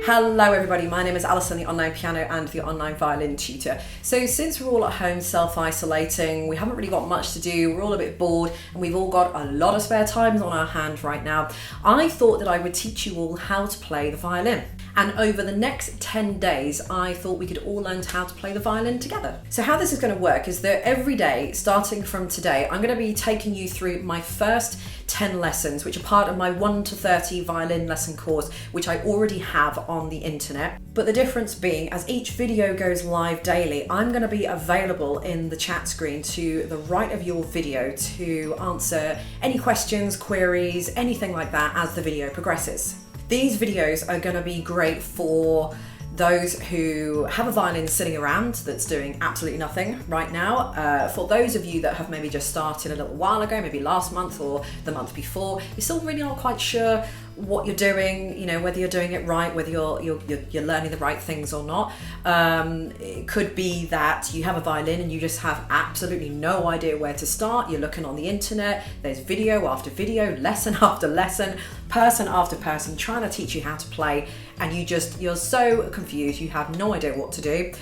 Hello everybody, my name is Alison, the online piano and the online violin tutor. So since we're all at home self-isolating, we haven't really got much to do, we're all a bit bored and we've all got a lot of spare time on our hands right now, I thought that I would teach you all how to play the violin. And over the next 10 days, I thought we could all learn how to play the violin together. So how this is going to work is that every day, starting from today, I'm going to be taking you through my first 10 lessons, which are part of my 1 to 30 violin lesson course, which I already have on the internet. But the difference being, as each video goes live daily, I'm going to be available in the chat screen to the right of your video to answer any questions, queries, anything like that as the video progresses. These videos are going to be great for those who have a violin sitting around that's doing absolutely nothing right now. For those of you that have maybe just started a little while ago, maybe last month or the month before, you're still really not quite sure what you're doing, you know, whether you're doing it right, whether you're learning the right things or not. It could be that you have a violin and you just have absolutely no idea where to start. You're looking on the internet, there's video after video, lesson after lesson, person after person trying to teach you how to play, and you're so confused, you have no idea what to do.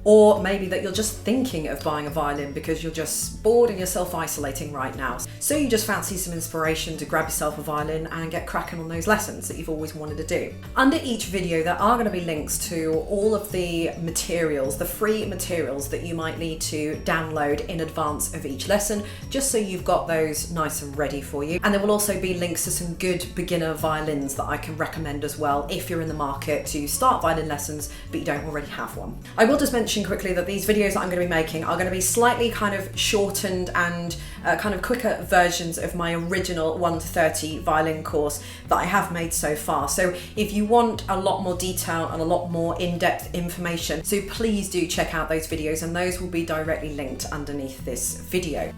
Or maybe that you're just thinking of buying a violin because you're just bored and you're self-isolating right now. So you just fancy some inspiration to grab yourself a violin and get cracking on those lessons that you've always wanted to do. Under each video there are going to be links to all of the materials, the free materials that you might need to download in advance of each lesson, just so you've got those nice and ready for you. And there will also be links to some good beginner violins that I can recommend as well if you're in the market to start violin lessons but you don't already have one. I will just mention quickly that these videos that I'm going to be making are going to be slightly kind of shortened and kind of quicker versions of my original 1 to 30 violin course that I have made so far. So if you want a lot more detail and a lot more in-depth information, so please do check out those videos, and those will be directly linked underneath this video.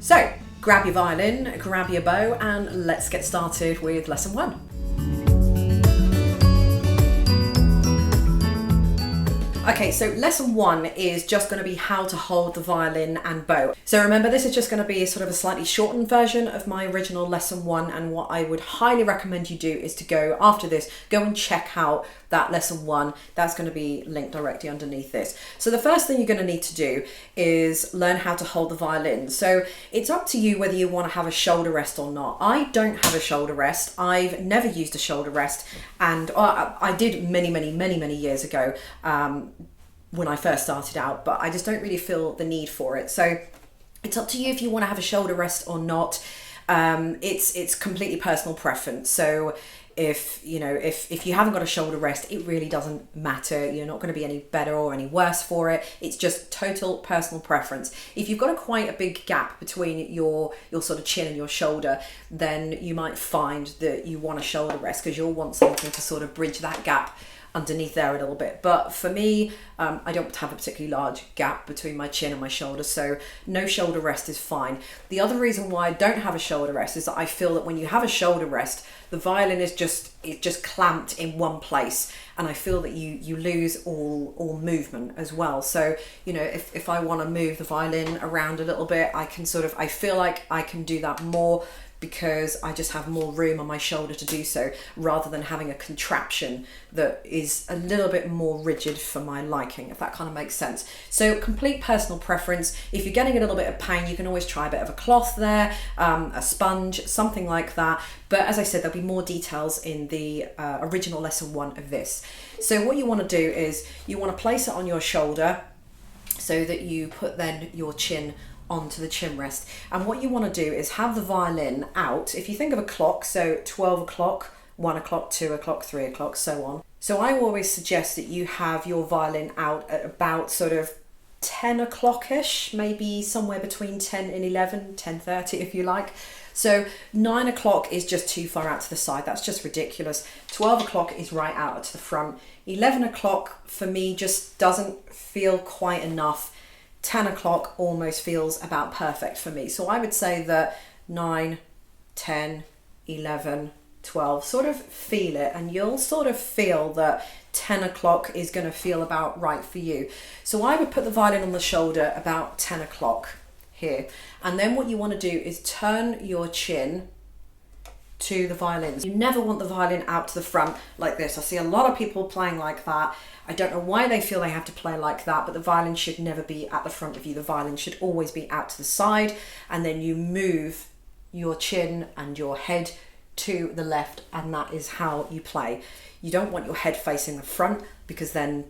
So grab your violin, grab your bow, and let's get started with lesson 1. Okay, so lesson 1 is just going to be how to hold the violin and bow. So remember, this is just going to be sort of a slightly shortened version of my original lesson 1, and what I would highly recommend you do is to go after this, go and check out that lesson 1. That's going to be linked directly underneath this. So the first thing you're going to need to do is learn how to hold the violin. So it's up to you whether you want to have a shoulder rest or not. I don't have a shoulder rest. I've never used a shoulder rest, and I did many years ago when I first started out, but I just don't really feel the need for it. So it's up to you if you want to have a shoulder rest or not. It's completely personal preference. So if you haven't got a shoulder rest, it really doesn't matter. You're not going to be any better or any worse for it. It's just total personal preference. If you've got quite a big gap between your sort of chin and your shoulder, then you might find that you want a shoulder rest because you'll want something to sort of bridge that gap underneath there a little bit. But for me, I don't have a particularly large gap between my chin and my shoulder, so no shoulder rest is fine. The other reason why I don't have a shoulder rest is that I feel that when you have a shoulder rest, the violin is just clamped in one place, and I feel that you lose all movement as well. So if I want to move the violin around a little bit, I feel like I can do that more because I just have more room on my shoulder to do so, rather than having a contraption that is a little bit more rigid for my liking, if that kind of makes sense. So complete personal preference. If you're getting a little bit of pain, you can always try a bit of a cloth there, a sponge, something like that. But as I said, there'll be more details in the original lesson 1 of this. So what you want to do is you want to place it on your shoulder so that you put then your chin onto the chin rest. And what you want to do is have the violin out. If you think of a clock, so 12 o'clock, 1 o'clock, 2 o'clock, 3 o'clock, so on. So I always suggest that you have your violin out at about sort of 10 o'clock-ish, maybe somewhere between 10 and 11, 10:30 if you like. So 9 o'clock is just too far out to the side. That's just ridiculous. 12 o'clock is right out to the front. 11 o'clock for me just doesn't feel quite enough. 10 o'clock almost feels about perfect for me. So I would say that 9, 10, 11, 12, sort of feel it, and you'll sort of feel that 10 o'clock is going to feel about right for you. So I would put the violin on the shoulder about 10 o'clock here. And then what you want to do is turn your chin to the violins. You never want the violin out to the front like this. I see a lot of people playing like that. I don't know why they feel they have to play like that, but the violin should never be at the front of you. The violin should always be out to the side, and then you move your chin and your head to the left, and that is how you play. You don't want your head facing the front, because then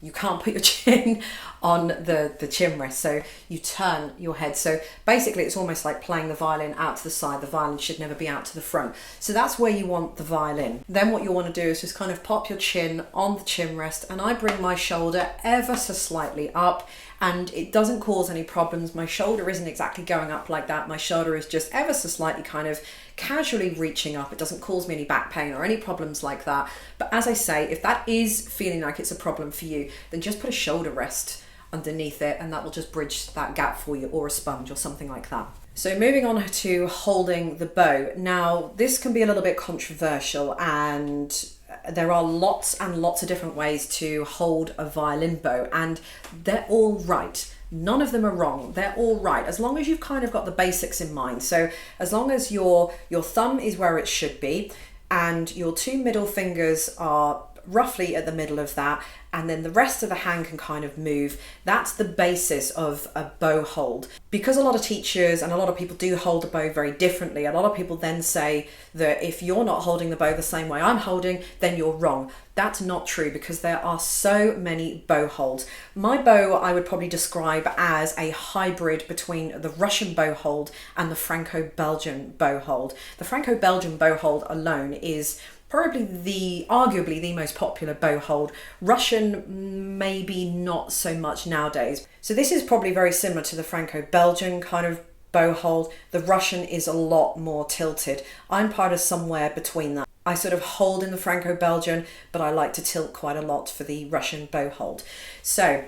you can't put your chin on the chin rest, so you turn your head. So basically it's almost like playing the violin out to the side. The violin should never be out to the front. So that's where you want the violin. Then what you want to do is just kind of pop your chin on the chin rest, and I bring my shoulder ever so slightly up, and it doesn't cause any problems. My shoulder isn't exactly going up like that. My shoulder is just ever so slightly kind of casually reaching up. It doesn't cause me any back pain or any problems like that. But as I say, if that is feeling like it's a problem for you, then just put a shoulder rest underneath it, and that will just bridge that gap for you, or a sponge or something like that. So moving on to holding the bow. Now, this can be a little bit controversial, and there are lots and lots of different ways to hold a violin bow, and they're all right. None of them are wrong. They're all right, as long as you've kind of got the basics in mind. So as long as your thumb is where it should be, and your two middle fingers are roughly at the middle of that, and then the rest of the hand can kind of move. That's the basis of a bow hold. Because a lot of teachers and a lot of people do hold the bow very differently, a lot of people then say that if you're not holding the bow the same way I'm holding, then you're wrong. That's not true, because there are so many bow holds. My bow I would probably describe as a hybrid between the Russian bow hold and the Franco-Belgian bow hold. The Franco-Belgian bow hold alone is probably arguably the most popular bow hold. Russian, maybe not so much nowadays. So this is probably very similar to the Franco-Belgian kind of bow hold. The Russian is a lot more tilted. I'm part of somewhere between that. I sort of hold in the Franco-Belgian, but I like to tilt quite a lot for the Russian bow hold. So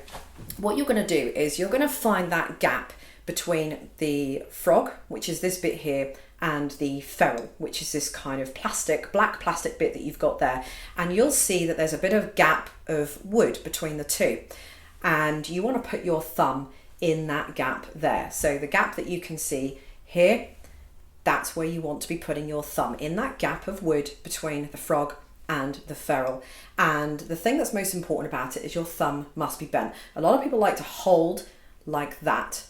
what you're going to do is you're going to find that gap between the frog, which is this bit here, and the ferrule, which is this kind of black plastic bit that you've got there. And you'll see that there's a bit of gap of wood between the two. And you want to put your thumb in that gap there. So the gap that you can see here, that's where you want to be putting your thumb, in that gap of wood between the frog and the ferrule. And the thing that's most important about it is your thumb must be bent. A lot of people like to hold like that,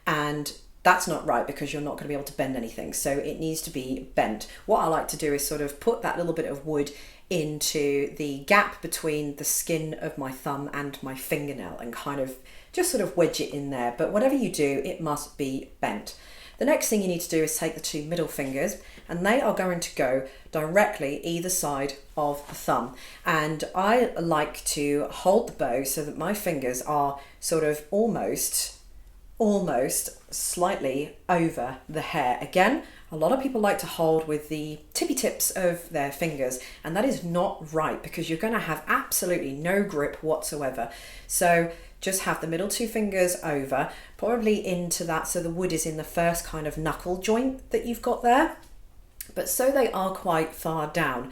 and that's not right, because you're not going to be able to bend anything. So it needs to be bent. What I like to do is sort of put that little bit of wood into the gap between the skin of my thumb and my fingernail, and kind of just sort of wedge it in there. But whatever you do, it must be bent. The next thing you need to do is take the two middle fingers, and they are going to go directly either side of the thumb. And I like to hold the bow so that my fingers are sort of almost slightly over the hair. Again, a lot of people like to hold with the tippy tips of their fingers, and that is not right, because you're going to have absolutely no grip whatsoever. So just have the middle two fingers over, probably into that, so the wood is in the first kind of knuckle joint that you've got there, but so they are quite far down.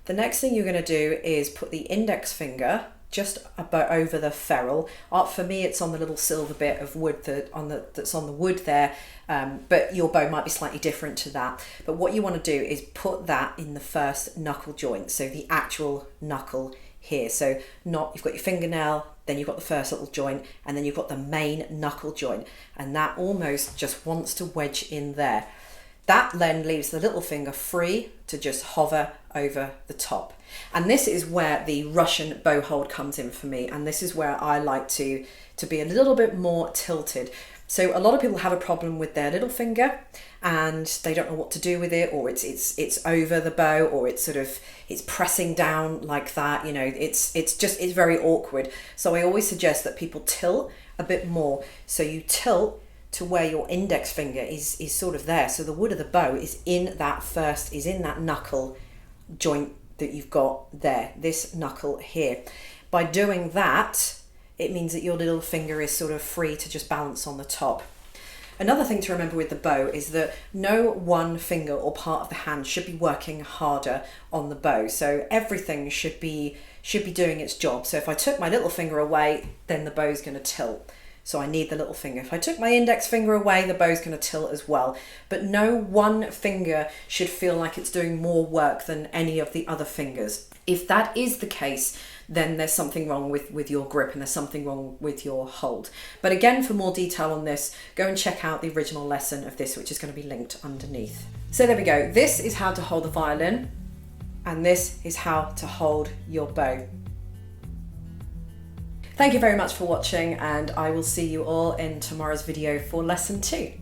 The next thing you're going to do is put the index finger just about over the ferrule. For me, it's on the little silver bit of wood that's on the wood there, but your bow might be slightly different to that. But what you want to do is put that in the first knuckle joint, so the actual knuckle here. So you've got your fingernail, then you've got the first little joint, and then you've got the main knuckle joint, and that almost just wants to wedge in there. That then leaves the little finger free to just hover over the top. And this is where the Russian bow hold comes in for me, and this is where I like to be a little bit more tilted. So a lot of people have a problem with their little finger, and they don't know what to do with it, or it's over the bow, or it's pressing down like that. You know, it's very awkward. So I always suggest that people tilt a bit more. So you tilt to where your index finger is sort of there. So the wood of the bow is in that knuckle joint that you've got there, this knuckle here. By doing that, it means that your little finger is sort of free to just balance on the top. Another thing to remember with the bow is that no one finger or part of the hand should be working harder on the bow. So everything should be doing its job. So if I took my little finger away, then the bow is going to tilt. So I need the little finger. If I took my index finger away, the bow's going to tilt as well. But no one finger should feel like it's doing more work than any of the other fingers. If that is the case, then there's something wrong with your grip and there's something wrong with your hold. But again, for more detail on this, go and check out the original lesson of this, which is going to be linked underneath. So there we go. This is how to hold the violin, and this is how to hold your bow. Thank you very much for watching, and I will see you all in tomorrow's video for lesson 2.